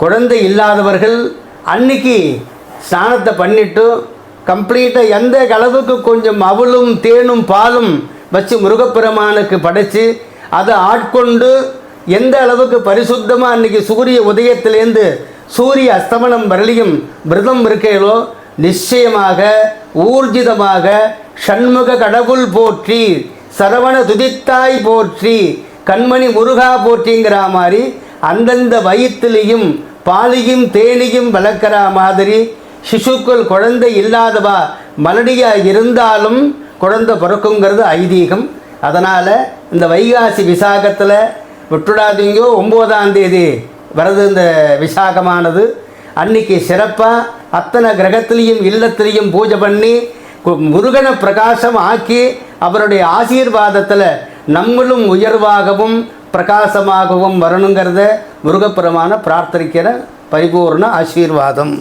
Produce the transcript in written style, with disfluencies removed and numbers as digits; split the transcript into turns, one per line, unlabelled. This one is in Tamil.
குழந்தை இல்லாதவர்கள் அன்னைக்கு ஸ்நானத்தை பண்ணிட்டு கம்ப்ளீட்டாக எந்த அளவுக்கு கொஞ்சம் அவலும் தேனும் பாலும் வச்சு முருகப்பெருமானுக்கு படைத்து அதை ஆட்கொண்டு எந்த அளவுக்கு பரிசுத்தமாக அன்றைக்கி சூரிய உதயத்திலேருந்து சூரிய அஸ்தமனம் வரலையும் விரதம் இருக்கையிலோ நிச்சயமாக ஊர்ஜிதமாக ஷண்முக கடவுள் போற்றி, சரவண துதித்தாய் போற்றி, கண்மணி முருகா போற்றிங்கிற மாதிரி அந்தந்த வயிற்றுலையும் பாலியும் தேனியும் வளர்க்குற மாதிரி சிசுக்கள் குழந்தை இல்லாதவா மலடியாக இருந்தாலும் குழந்தை பிறக்குங்கிறது ஐதீகம். அதனால் இந்த வைகாசி விசாகத்தில் விட்டுடாதீங்கோ. 9ஆம் தேதி வரது இந்த விசாகமானது. அன்னைக்கு சிறப்பாக அத்தனை கிரகத்திலையும் இல்லத்திலையும் பூஜை பண்ணி முருகனை பிரகாசம் ஆக்கி அவருடைய ஆசீர்வாதத்தில் நம்மளும் உயர்வாகவும் பிரகாசமாகவும் வரணுங்கிறத முருகப்பெருமான பிரார்த்தனைக்கிற பரிபூர்ண ஆசீர்வாதம்.